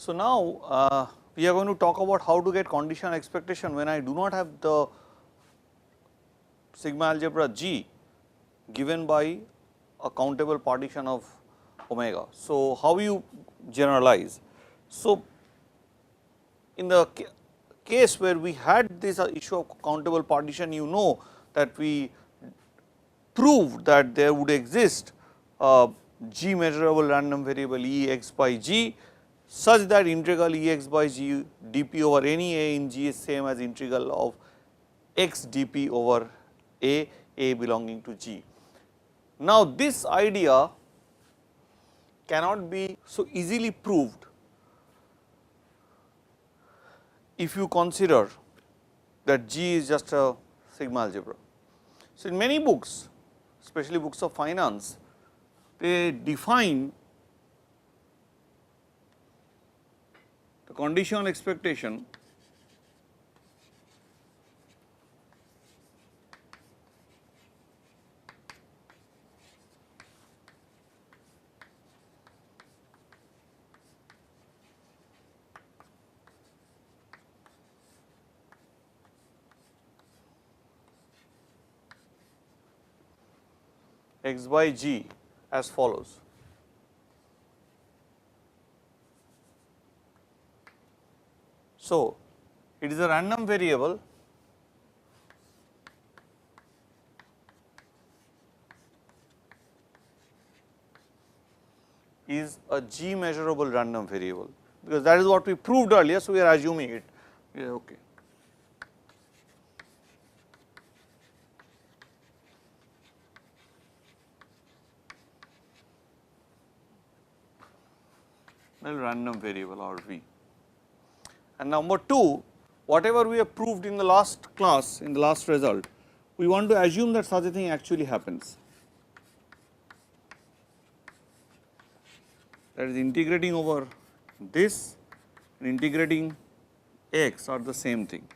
So, now we are going to talk about how to get conditional expectation when I do not have the sigma algebra G given by a countable partition of omega. So, how you generalize? So, in the case where we had this issue of countable partition, you know that we proved that there would exist a G measurable random variable E x by G such that integral E x by G dp over any A in G is same as integral of x dp over A belonging to G. Now, this idea cannot be so easily proved if you consider that G is just a sigma algebra. So, in many books, especially books of finance, they define the conditional expectation x by G as follows. So, it is a random variable is a G measurable random variable, because that is what we proved earlier. So, we are assuming it okay. Well, random variable or V. And number 2, whatever we have proved in the last class, in the last result, we want to assume that such a thing actually happens. That is, integrating over this and integrating x are the same thing.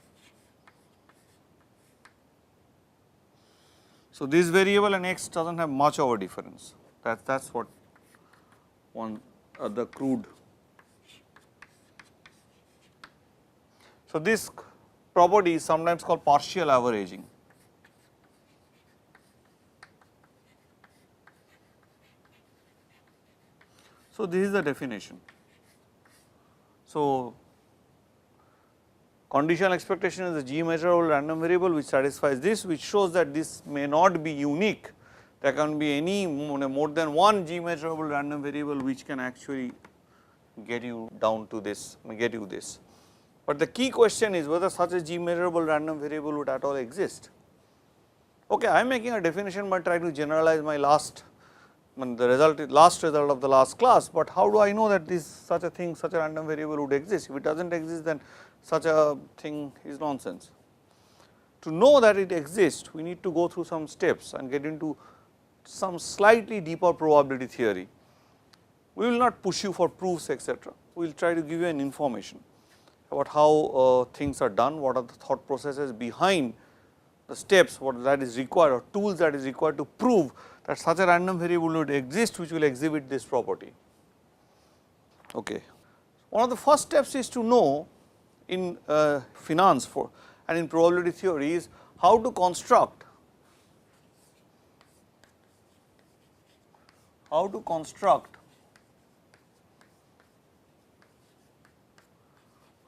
So, this variable and x does not have much of a difference. That is what one the crude. So, this property is sometimes called partial averaging. So, this is the definition. So, conditional expectation is a G measurable random variable which satisfies this, which shows that this may not be unique. There can be any more than one G measurable random variable which can actually get you down to this, get you this. But the key question is whether such a G measurable random variable would at all exist. Okay, I am making a definition by trying to generalize my last result of the last class, but how do I know that this such a thing, such a random variable would exist? If it does not exist, then such a thing is nonsense. To know that it exists, we need to go through some steps and get into some slightly deeper probability theory. We will not push you for proofs, etc. We will try to give you an information about how things are done, what are the thought processes behind the steps, what that is required or tools that is required to prove that such a random variable would exist which will exhibit this property. Okay. One of the first steps is to know in finance and in probability theory is how to construct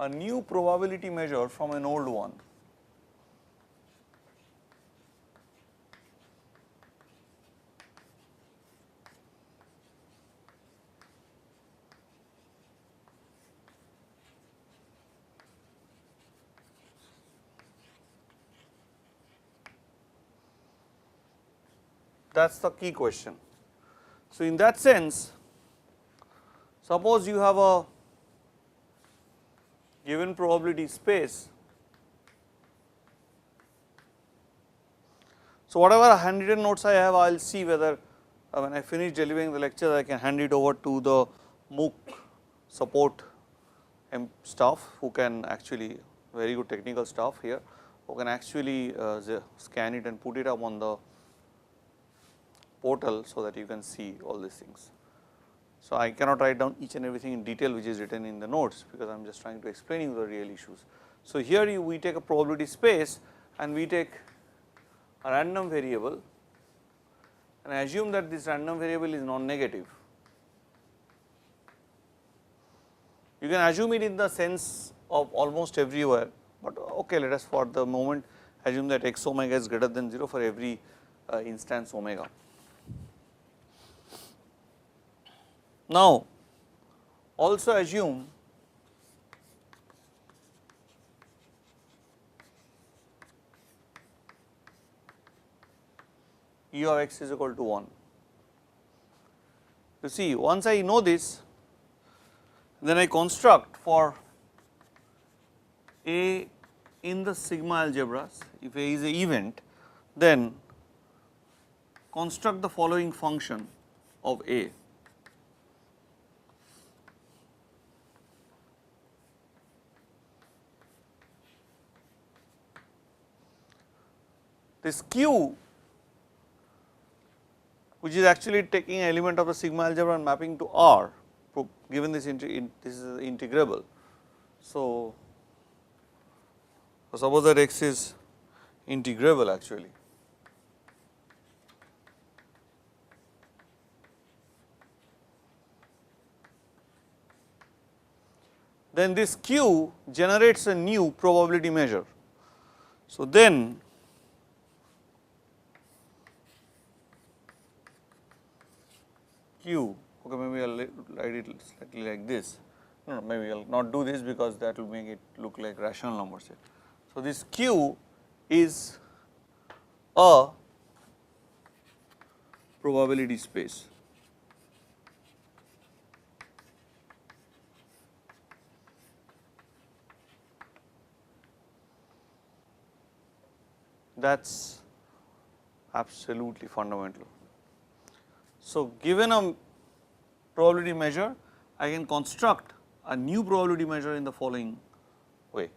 a new probability measure from an old one. That is the key question. So, in that sense, suppose you have a given probability space. So, whatever handwritten notes I have, I will see whether when I finish delivering the lecture, I can hand it over to the MOOC support staff who can actually, very good technical staff here, who can actually scan it and put it up on the portal so that you can see all these things. So, I cannot write down each and everything in detail which is written in the notes, because I am just trying to explain you the real issues. So, here we take a probability space and we take a random variable and assume that this random variable is non-negative. You can assume it in the sense of almost everywhere, but okay, let us for the moment assume that x omega is greater than 0 for every instance omega. Now, also assume E of x is equal to 1. You see, once I know this, then I construct for A in the sigma algebras, if A is an event, then construct the following function of A. This Q, which is actually taking an element of the sigma algebra and mapping to R, given this this is integrable. So, suppose that x is integrable actually. Then this Q generates a new probability measure. So, then Q, okay, maybe I will write it slightly like this. No, maybe I will not do this because that will make it look like rational numbers here. So, this Q is a probability space. That is absolutely fundamental. So, given a probability measure, I can construct a new probability measure in the following way.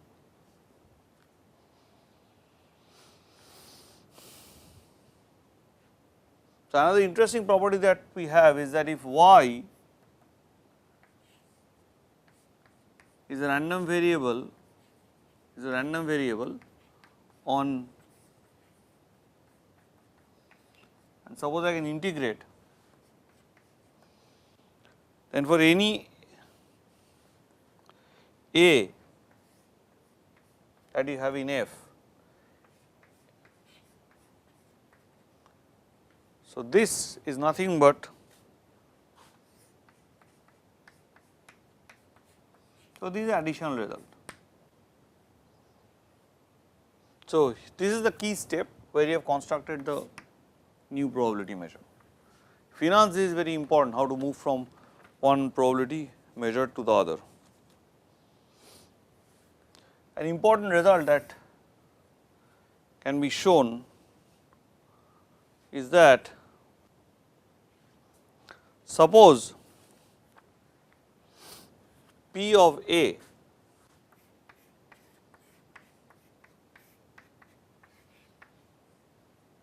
So, another interesting property that we have is that if y is a random variable on, and suppose I can integrate, then for any A that you have in F, so this is nothing but, so this is the additional result. So, this is the key step where you have constructed the new probability measure. Finance is very important, how to move from one probability measure to the other. An important result that can be shown is that suppose P of A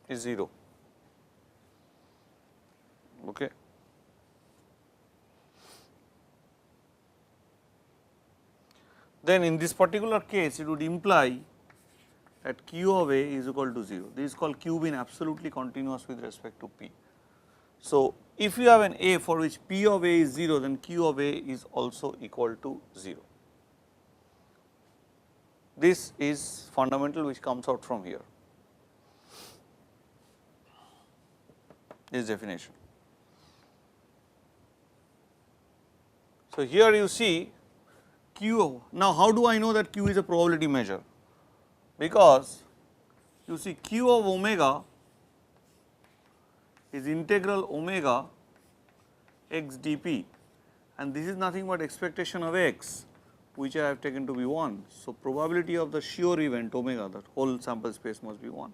is 0, okay. Then in this particular case it would imply that Q of A is equal to 0. This is called Q being absolutely continuous with respect to P. So, if you have an A for which P of A is 0, then Q of A is also equal to 0. This is fundamental which comes out from here, this definition. So, here you see Q. Now, how do I know that Q is a probability measure? Because you see Q of omega is integral omega x dp, and this is nothing but expectation of x, which I have taken to be 1. So, probability of the sure event omega, that whole sample space must be 1.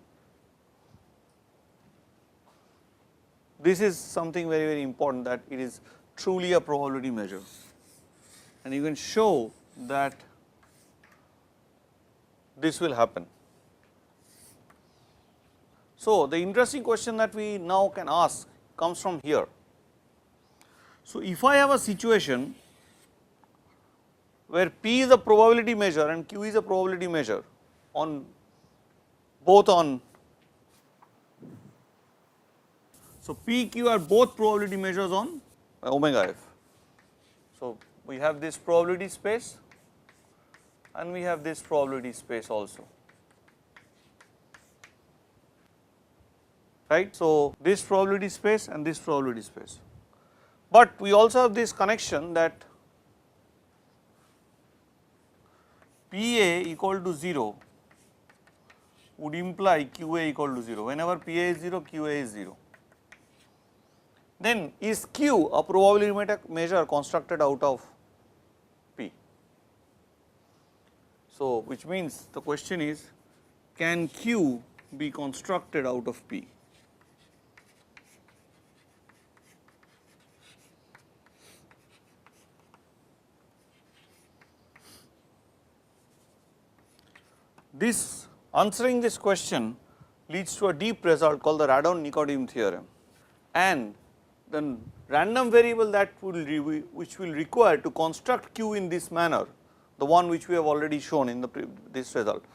This is something very, very important, that it is truly a probability measure, and you can show that this will happen. So, the interesting question that we now can ask comes from here. So, if I have a situation where P is a probability measure and Q is a probability measure on both on, so P, Q are both probability measures on omega f. So, we have this probability space and we have this probability space also, right. So, this probability space and this probability space, but we also have this connection that PA equal to 0 would imply QA equal to 0. Whenever PA is 0, QA is 0. Then is Q a probability measure constructed out of P? So, which means the question is, can Q be constructed out of P? This answering this question leads to a deep result called the Radon-Nikodym theorem, and the random variable that which will require to construct Q in this manner, the one which we have already shown in this result,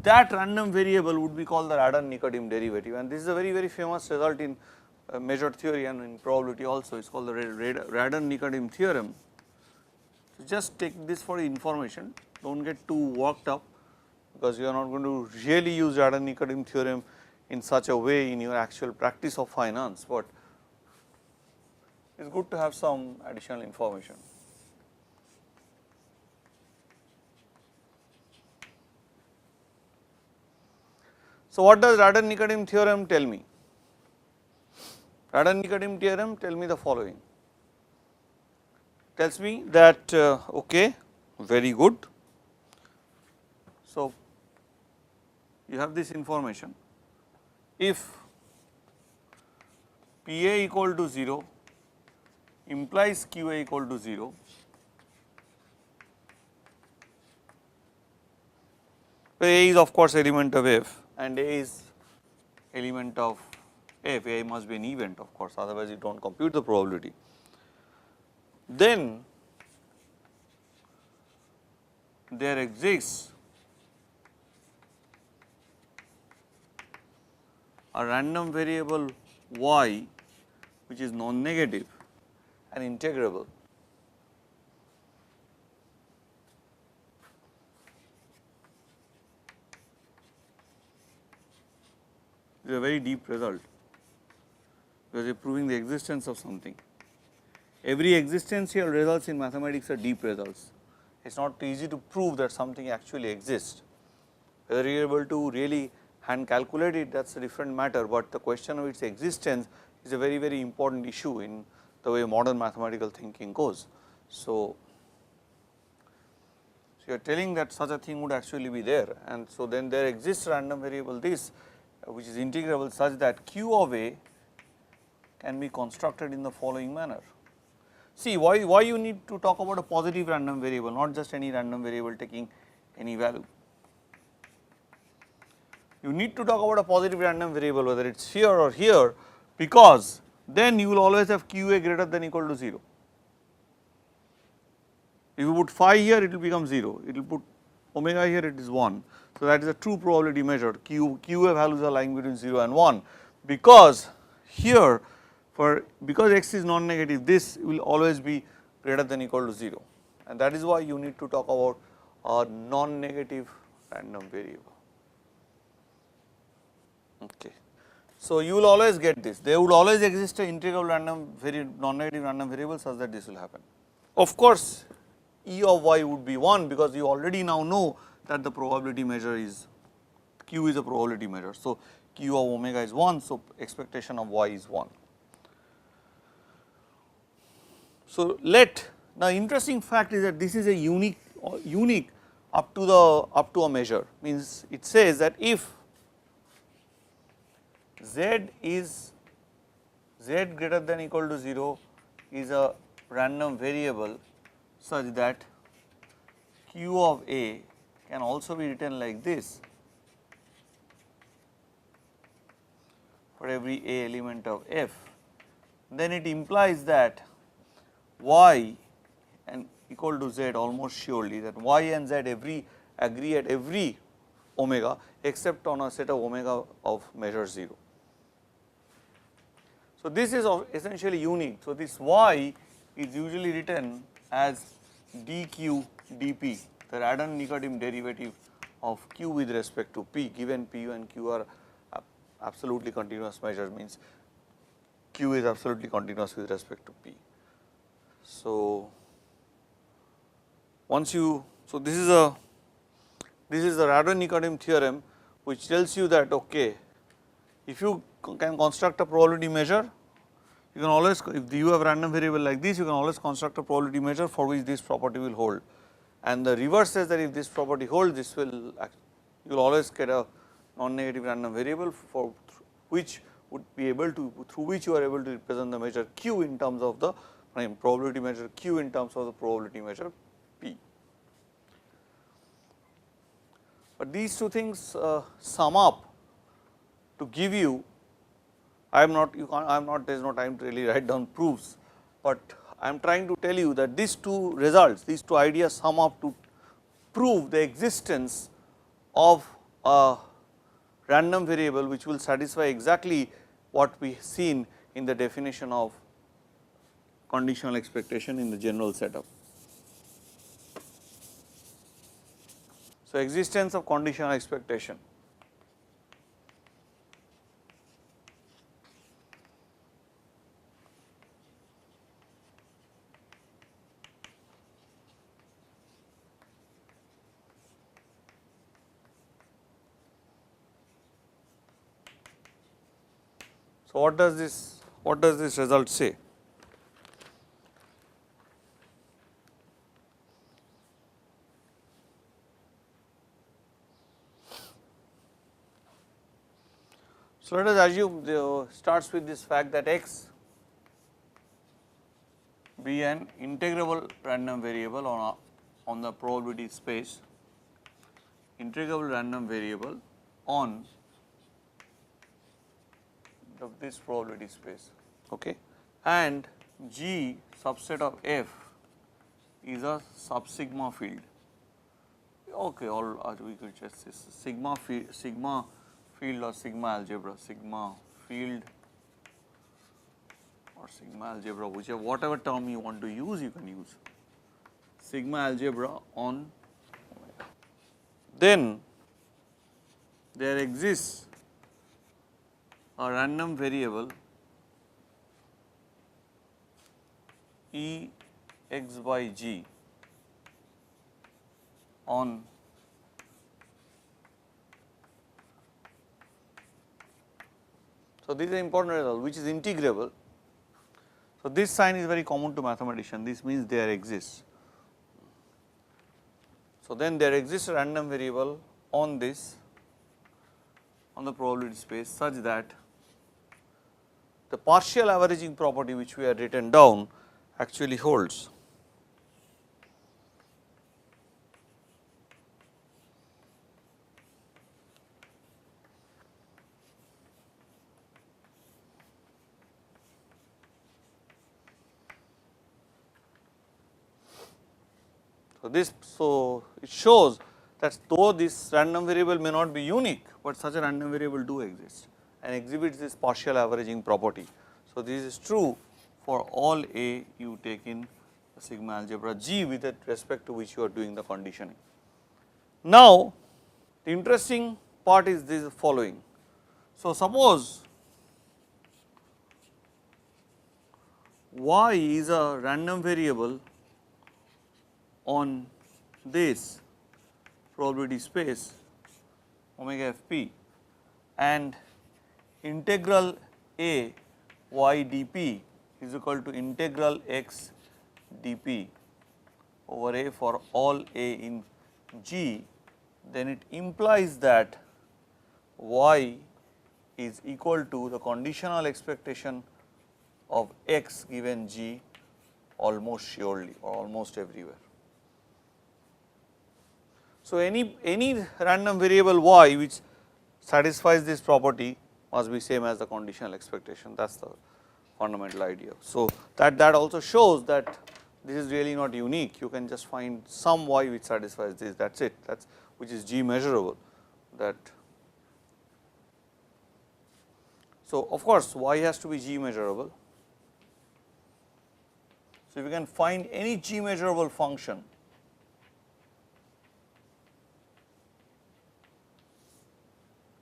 that random variable would be called the Radon-Nikodym derivative, and this is a very famous result in measured theory and in probability also. It is called the Radon-Nikodym theorem. So, just take this for information, do not get too worked up, because you are not going to really use Radon-Nikodym theorem in such a way in your actual practice of finance, but it is good to have some additional information. So, what does Radon-Nikodym theorem tell me? Radon-Nikodym theorem tell me the following, tells me that okay, very good. So, you have this information, if PA equal to 0 implies QA equal to 0, A is of course element of F and A is element of F, A must be an event of course, otherwise you do not compute the probability. Then there exists a random variable y which is non-negative and integrable. It is a very deep result, because you are proving the existence of something. Every existential results in mathematics are deep results. It is not easy to prove that something actually exists. Whether you are able to really hand calculate it, that is a different matter, but the question of its existence is a very important issue in the way modern mathematical thinking goes. So, you are telling that such a thing would actually be there, and so then there exists random variable this which is integrable such that Q of A can be constructed in the following manner. See, why you need to talk about a positive random variable, not just any random variable taking any value. You need to talk about a positive random variable whether it is here or here, because then you will always have QA greater than or equal to 0. If you put phi here, it will become 0, it will put omega here, it is 1. So, that is a true probability measure, QA values are lying between 0 and 1, because here because x is non-negative, this will always be greater than or equal to 0, and that is why you need to talk about a non-negative random variable. Okay. So, you will always get this, there would always exist an integral non-negative random variable such that this will happen. Of course, E of y would be 1, because you already now know that the probability measure is Q is a probability measure. So, Q of omega is 1, so expectation of y is 1. So, now interesting fact is that this is a unique up to a measure, means it says that if z greater than or equal to 0 is a random variable such that Q of A can also be written like this for every A element of F, then it implies that y and equal to z almost surely, that y and z agree at every omega except on a set of omega of measure 0. So, this is essentially unique. So, this y is usually written as dq dp, the Radon-Nikodym derivative of q with respect to p, given p and q are absolutely continuous measures, means q is absolutely continuous with respect to p. So, once you, so this is the Radon-Nikodym theorem, which tells you that okay, if you can construct a probability measure, you can always, if you have a random variable like this, you can always construct a probability measure for which this property will hold. And the reverse says that if this property holds, this will, you will always get a non-negative random variable for which would be able to, through which you are able to represent the measure q in terms of the probability measure q in terms of the probability measure p. But these two things sum up to give you, I am not, you can't, I am not, there is no time to really write down proofs, but I am trying to tell you that these two results, these two ideas sum up to prove the existence of a random variable which will satisfy exactly what we seen in the definition of conditional expectation in the general setup. So, existence of conditional expectation. So, what does this result say? So, let us assume starts with this fact that x be an integrable random variable on the probability space, integrable random variable on this probability space, okay, and G subset of F is a sub-sigma field, okay, all we could just say sigma field or sigma algebra, sigma field or sigma algebra, whichever, whatever term you want to use, you can use sigma algebra on omega. Then there exists a random variable E x by g on so this is an important result which is integrable. So, this sign is very common to mathematicians, this means there exists. So, then there exists a random variable on this, on the probability space, such that the partial averaging property which we have written down actually holds. So, it shows that though this random variable may not be unique, but such a random variable do exist and exhibits this partial averaging property. So, this is true for all A you take in sigma algebra G with respect to which you are doing the conditioning. Now, the interesting part is this following. So, suppose y is a random variable on this probability space omega f p and integral A y dp is equal to integral x dp over A for all A in G, then it implies that y is equal to the conditional expectation of x given G almost surely or almost everywhere. So, any random variable y which satisfies this property must be same as the conditional expectation, that is the fundamental idea. So, that also shows that this is really not unique, you can just find some y which satisfies this, that is it, that is which is G measurable that. So, of course, y has to be G measurable. So, if you can find any G measurable function,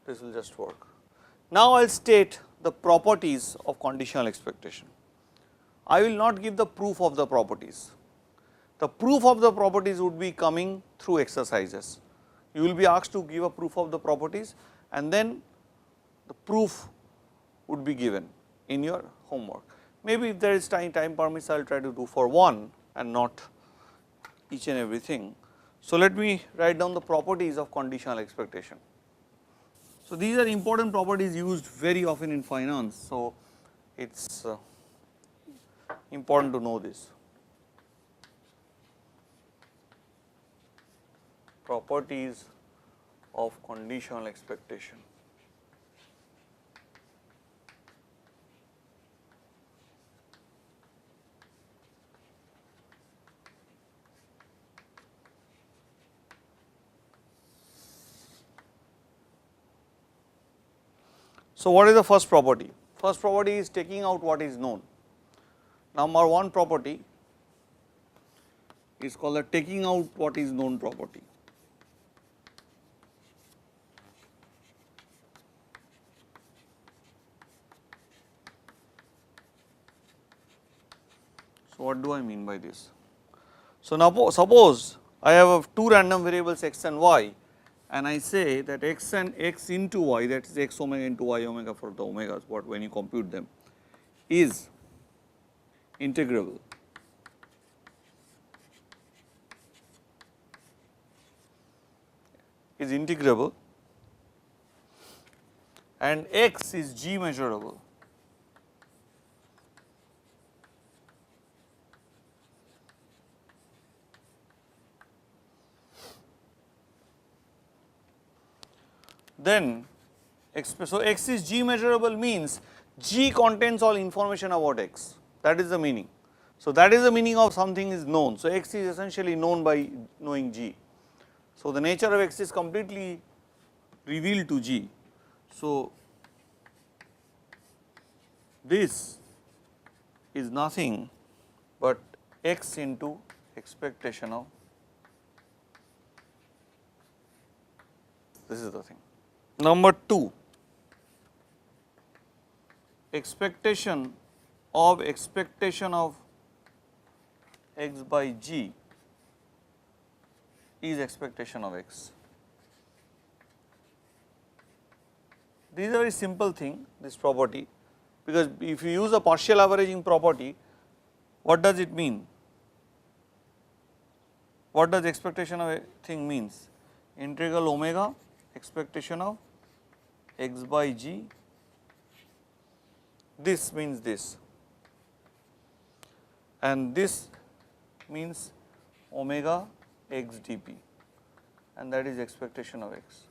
this will just work. Now, I will state the properties of conditional expectation. I will not give the proof of the properties. The proof of the properties would be coming through exercises. You will be asked to give a proof of the properties and then the proof would be given in your homework. Maybe if there is time permits, I will try to do for one and not each and everything. So, let me write down the properties of conditional expectation. So, these are important properties used very often in finance. So, it is important to know this. Properties of conditional expectation. So, what is the first property? First property is taking out what is known. Number one property is called the taking out what is known property. So, what do I mean by this? So, now suppose I have two random variables x and y, and I say that x and x into y, that is x omega into y omega for the omegas, what when you compute them, is integrable. Is integrable and x is G measurable. Then so x is G measurable means G contains all information about x, that is the meaning. So, that is the meaning of something is known. So, x is essentially known by knowing G. So, the nature of x is completely revealed to G. So, this is nothing but x into expectation of, this is the thing. Number 2, expectation of x by G is expectation of x. This is a very simple thing, this property, because if you use a partial averaging property, what does it mean? What does expectation of a thing means? Integral omega expectation of x by G, this means this, and this means omega x dp, and that is expectation of x.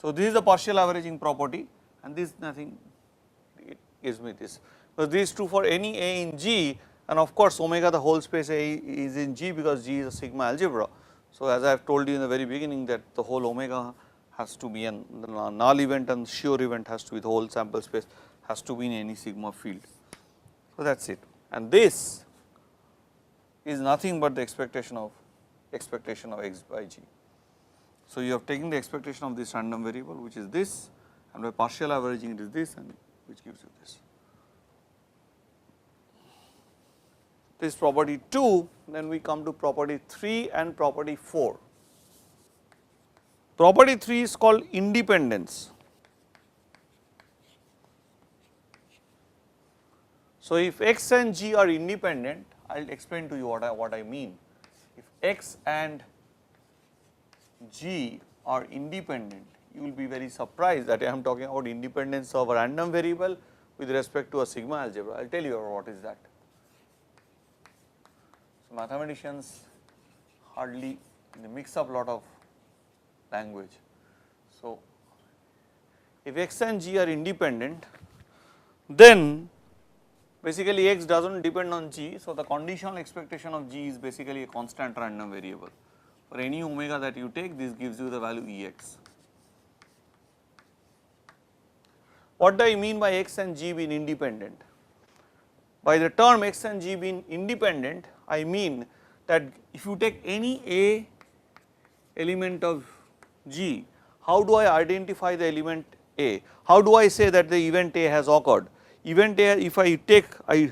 So, this is the partial averaging property, and this nothing, it gives me this. So, this is true for any A in G, and of course, omega the whole space A is in G because G is a sigma algebra. So, as I have told you in the very beginning that the whole omega has to be a null event and shear event has to be, the whole sample space has to be in any sigma field. So, that is it, and this is nothing but the expectation of x by G. So, you have taken the expectation of this random variable which is this, and by partial averaging it is this, and which gives you this. This is property 2, then we come to property 3 and property 4. Property 3 is called independence. So, if x and G are independent, I will explain to you what I mean. If x and G are independent, you will be very surprised that I am talking about independence of a random variable with respect to a sigma algebra. I will tell you what is that. So, mathematicians hardly they mix up lot of language. So, if x and G are independent, then basically x does not depend on g. So, the conditional expectation of g is basically a constant random variable. For any omega that you take, this gives you the value Ex. What do I mean by x and g being independent? By the term x and g being independent, I mean that if you take any a element of g, how do I identify the element a? How do I say that the event a has occurred? Event a, if I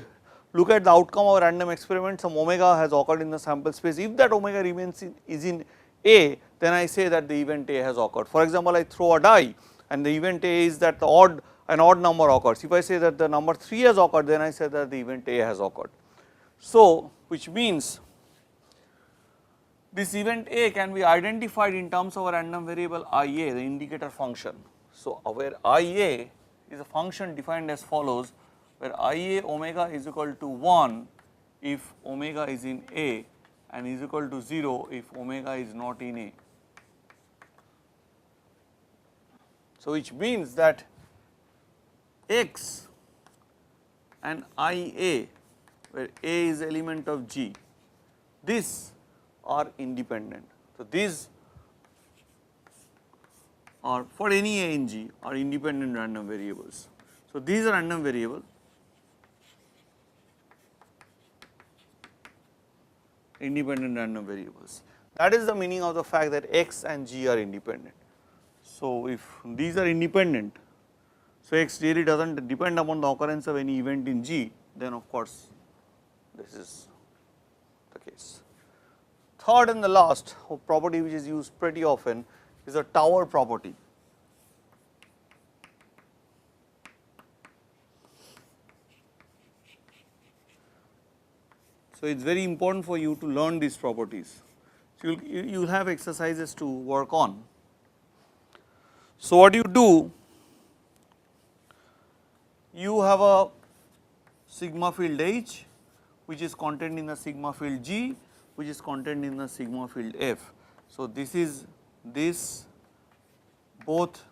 look at the outcome of a random experiment, some omega has occurred in the sample space. If that omega remains is in a, then I say that the event a has occurred. For example, I throw a die and the event a is that an odd number occurs. If I say that the number 3 has occurred, then I say that the event a has occurred. So, which means this event a can be identified in terms of a random variable Ia, the indicator function. So, where Ia is a function defined as follows, where Ia omega is equal to 1 if omega is in A and is equal to 0 if omega is not in A. So, which means that x and Ia, where A is element of G, this are independent. So, these are for any a in G are independent random variables. So, these are random variable, independent random variables. That is the meaning of the fact that x and G are independent. So, if these are independent, so x really does not depend upon the occurrence of any event in G, then of course, this is the case. Third and the last property which is used pretty often is a tower property. So, it is very important for you to learn these properties. So, you will have exercises to work on. So, what you do, you have a sigma field H which is contained in the sigma field G, which is contained in the sigma field F. So, this is this both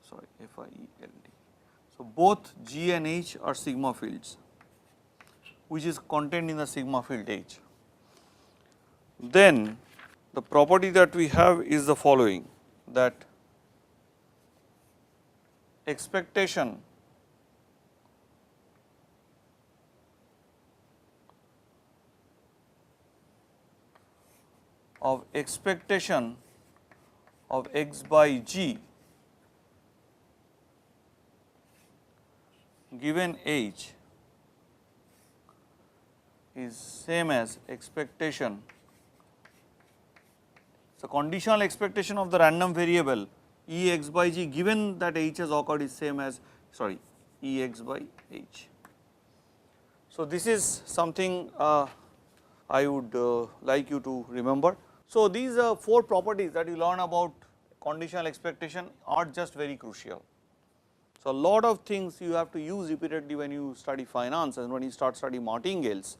FIELD. So, both G and H are sigma fields which is contained in the sigma field H. Then the property that we have is the following, that expectation of x by G given H is same as expectation. So, conditional expectation of the random variable E x by G given that H has occurred is same as E x by H. So, this is something I would like you to remember. So, these 4 properties that you learn about conditional expectation are just very crucial. So, a lot of things you have to use repeatedly when you study finance and when you start studying martingales.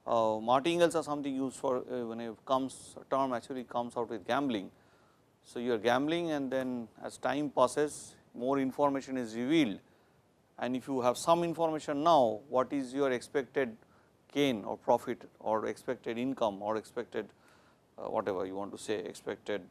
Martingales are something used for when a term actually comes out with gambling. So, you are gambling and then as time passes more information is revealed, and if you have some information now, what is your expected gain or profit or expected income or expected whatever you want to say, expected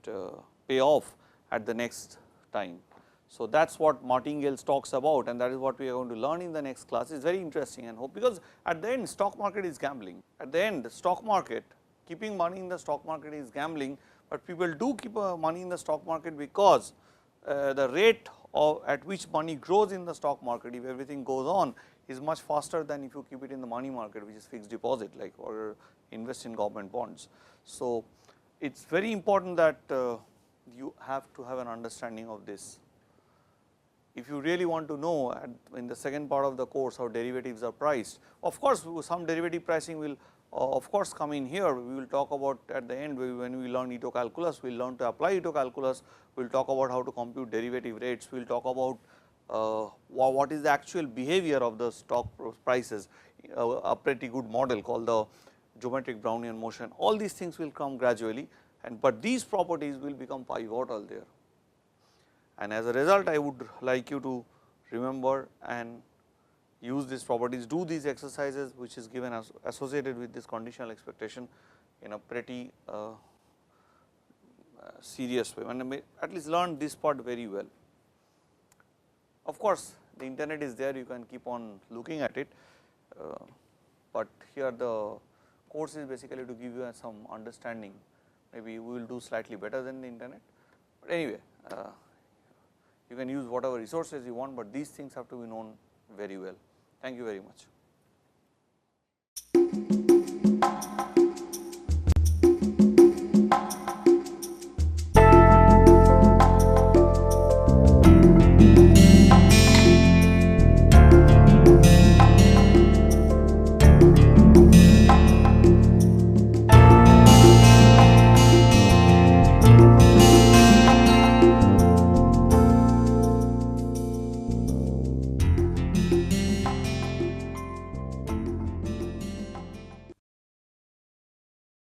payoff at the next time. So, that is what martingales talks about, and that is what we are going to learn in the next class. It is very interesting and hope, because at the end stock market is gambling. At the end stock market, keeping money in the stock market is gambling, but people do keep money in the stock market because the rate at which money grows in the stock market, if everything goes on, is much faster than if you keep it in the money market, which is fixed deposit, like, or invest in government bonds. So, it is very important that you have to have an understanding of this. If you really want to know in the second part of the course how derivatives are priced, of course, some derivative pricing will of course come in here. We will talk about at the end when we learn Ito calculus, we will learn to apply Ito calculus, we will talk about how to compute derivative rates, we will talk about what is the actual behavior of the stock prices, a pretty good model called the geometric Brownian motion. All these things will come gradually, but these properties will become pivotal there. And as a result, I would like you to remember and use these properties, do these exercises which is given as associated with this conditional expectation in a pretty serious way, and at least learn this part very well. Of course, the internet is there, you can keep on looking at it, but here the course is basically to give you some understanding. Maybe we will do slightly better than the internet, but anyway, you can use whatever resources you want, but these things have to be known very well. Thank you very much.